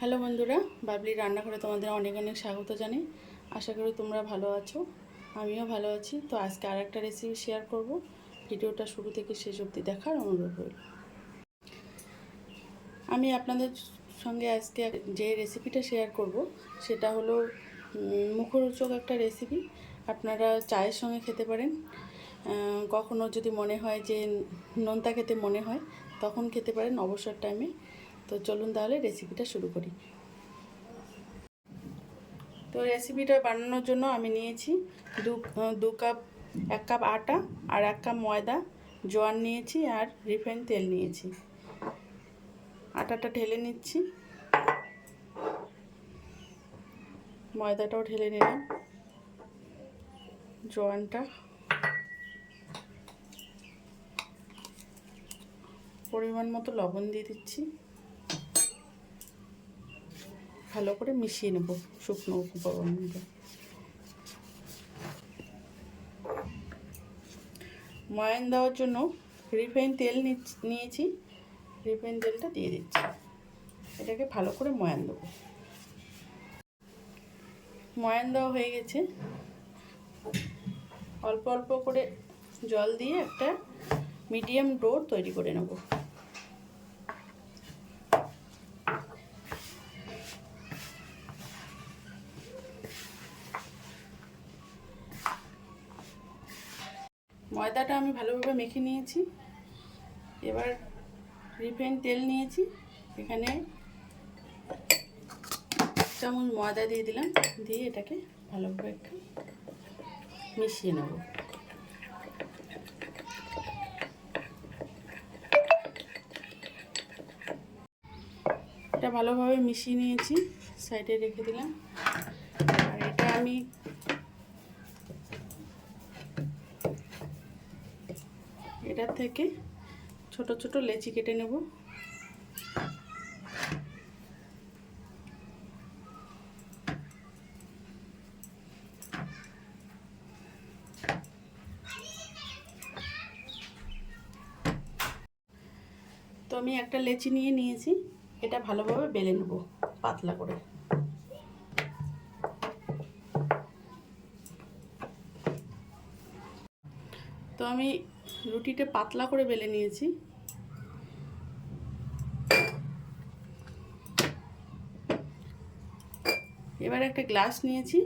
Hello বন্ধুরা, বাবলি রান্নাঘরে তোমাদের অনেক অনেক স্বাগত জানাই। আশা করি তোমরা ভালো আছো, আমিও ভালো আছি। তো আজকে আরেকটা রেসিপি শেয়ার করব। ভিডিওটা শুরু থেকে শেষ অবধি দেখার অনুরোধ রইল। আমি আপনাদের সঙ্গে আজকে যে রেসিপিটা শেয়ার করব সেটা হলো মুখরোচক একটা রেসিপি। আপনারা চায়ের সঙ্গে খেতে পারেন, কখনো যদি মনে হয় যে নোনতা খেতে মনে হয় তখন খেতে পারেন অবসর টাইমে। তো চলুন তাহলে রেসিপিটা শুরু করি। তো রেসিপিটা বানানোর জন্য আমি নিয়েছি এক কাপ আটা আর 1 কাপ ময়দা, জোয়ান নিয়েছি আর রিফাইন তেল নিয়েছি। আটাটা ঢেলে নিচ্ছি, ময়দাটাও ঢেলে নিলাম, জোয়ানটা, পরিমাণ মতো লবণ দিয়ে দিচ্ছি। ভালো করে মিশিয়ে নেব শুকনো উপকরণগুলো। ময়ান দেওয়ার জন্য রিফাইন তেল নিয়েছি, রিফাইন তেলটা দিয়ে দিচ্ছি। এটাকে ভালো করে ময়ান দেবো। ময়ান দেওয়া হয়ে গেছে। অল্প অল্প করে জল দিয়ে একটা মিডিয়াম ডো তৈরি করে নেব। ময়দাটা আমি ভালোভাবে মেখে নিয়েছি। এবার রিফাইন তেল নিয়েছি, এখানে 1 চামচ ময়দা দিয়ে দিলাম, দিয়ে এটাকে ভালোভাবে একটু মিশিয়ে নেব। এটা ভালোভাবে মিশিয়ে নিয়েছি, সাইডে রেখে দিলাম। আর এটা আমি এটার থেকে ছোট ছোট লেচি কেটে নেব। তো আমি একটা লেচি নিয়েছি, এটা ভালোভাবে বেলে নেব পাতলা করে। তো আমি রুটিটা পাতলা করে বেলে নিয়েছি। এবার একটা গ্লাস নিয়েছি,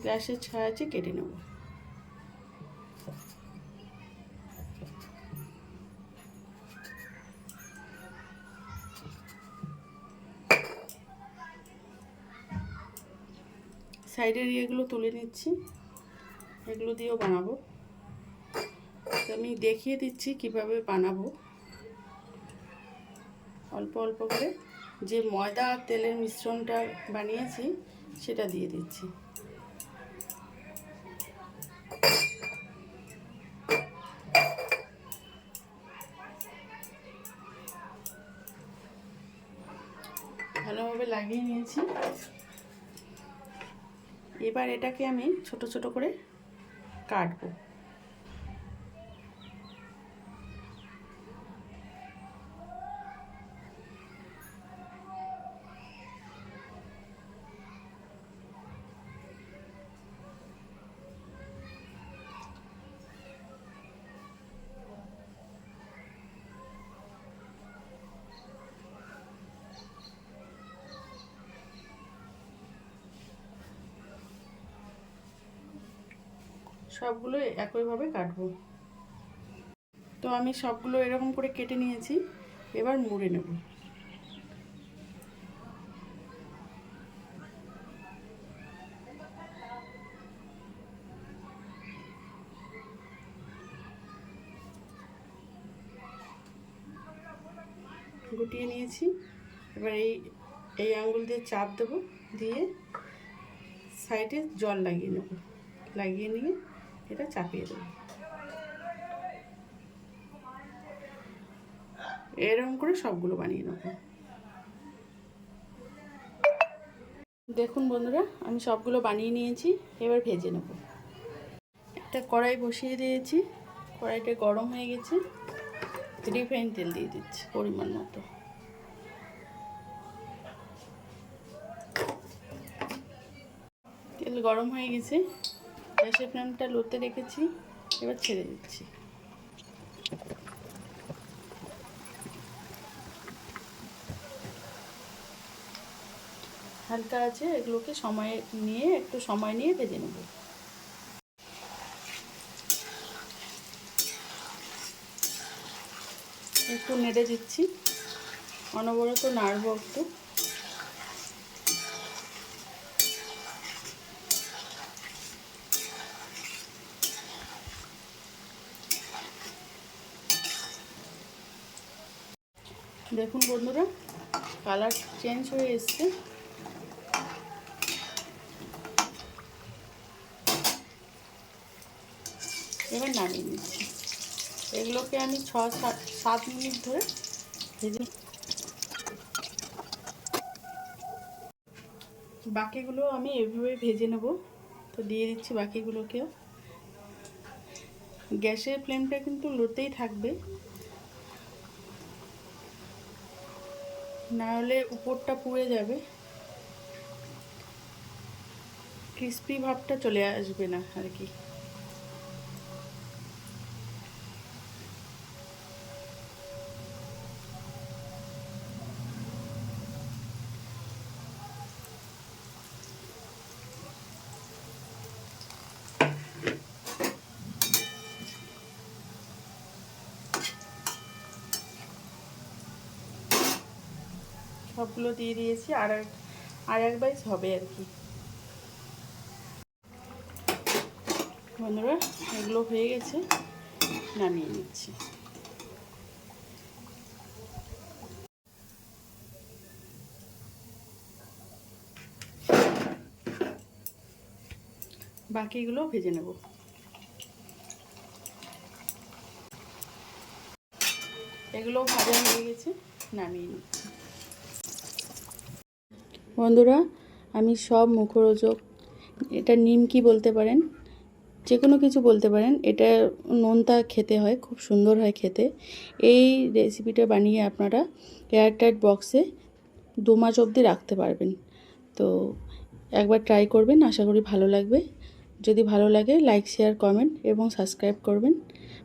গ্লাসের সাহায্যে কেটে নেব। সাইডের ইয়েগুলো তুলে নিচ্ছি, এগুলো দিয়েও বানাবো। তো আমি দেখিয়ে দিচ্ছি কিভাবে বানাবো। অল্প অল্প করে যে ময়দা আর তেলের মিশ্রণটা বানিয়েছি সেটা দিয়ে দিচ্ছি। ভালোভাবে লাগিয়ে নিয়েছি। এবার এটাকে আমি ছোট ছোট করে কাটবো। সবগুলো একইভাবে কাটবো। তো আমি সবগুলো এরকম করে কেটে নিয়েছি, এবার মুড়ে নেব। গুটিয়ে নিয়েছি। এবার এই আঙ্গুল দিয়ে চাপ দেবো, দিয়ে সাইডে জল লাগিয়ে নেব, লাগিয়ে নিয়ে এটা চাপিয়ে দেবো। এরকম করে সবগুলো বানিয়ে নেব। দেখুন বন্ধুরা, আমি সবগুলো বানিয়ে নিয়েছি, এবার ভেজে নেব। একটা কড়াই বসিয়ে দিয়েছি, কড়াইটা গরম হয়ে গেছে, রিফাইন তেল দিয়ে দিচ্ছি পরিমাণ মতো। তেল গরম হয়ে গেছে, গ্যাসের ফ্লেমটা লোতে রেখেছি, এবার ছেড়ে দিচ্ছি। হালকা আছে, এগুলোকে একটু সময় নিয়ে ভেজে নেব। একটু নেড়ে দিচ্ছি, অনবরত নাড়বো একটু। দেখুন বন্ধুরা, কালার চেঞ্জ হয়ে এসছে। এবার নামিয়ে নিচ্ছি। এগুলোকে আমি 6-7 মিনিট ধরে ভেজে, বাকিগুলো আমি এভাবে ভেজে নেব। তো দিয়ে দিচ্ছি বাকিগুলোকেও। গ্যাসের ফ্লেমটা কিন্তু লোতেই থাকবে, না হলে উপরটা পুড়ে যাবে, ক্রিস্পি ভাবটা চলে আসবে না আর কি। সবগুলো দিয়ে দিয়েছি, আর এক বাইস হবে আর কি। বন্ধুরা, এগুলো হয়ে গেছে, নামিয়ে নিচ্ছি। বাকিগুলো ভেজে নেব। এগুলো ভাজা হয়ে গেছে, নামিয়ে নিচ্ছি। বন্ধুরা, আমি সব মুখরোচক, এটা নিমকি বলতে পারেন, যে কোনো কিছু বলতে পারেন, এটা নোনতা খেতে হয়, খুব সুন্দর হয় খেতে। এই রেসিপিটা বানিয়ে আপনারা এয়ারটাইট বক্সে 2 মাস অবধি রাখতে পারবেন। তো একবার ট্রাই করবেন, আশা করি ভালো লাগবে। যদি ভালো লাগে লাইক, শেয়ার, কমেন্ট এবং সাবস্ক্রাইব করবেন।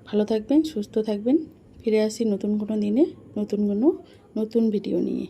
ভালো থাকবেন, সুস্থ থাকবেন। ফিরে আসি নতুন কোনো দিনে নতুন ভিডিও নিয়ে।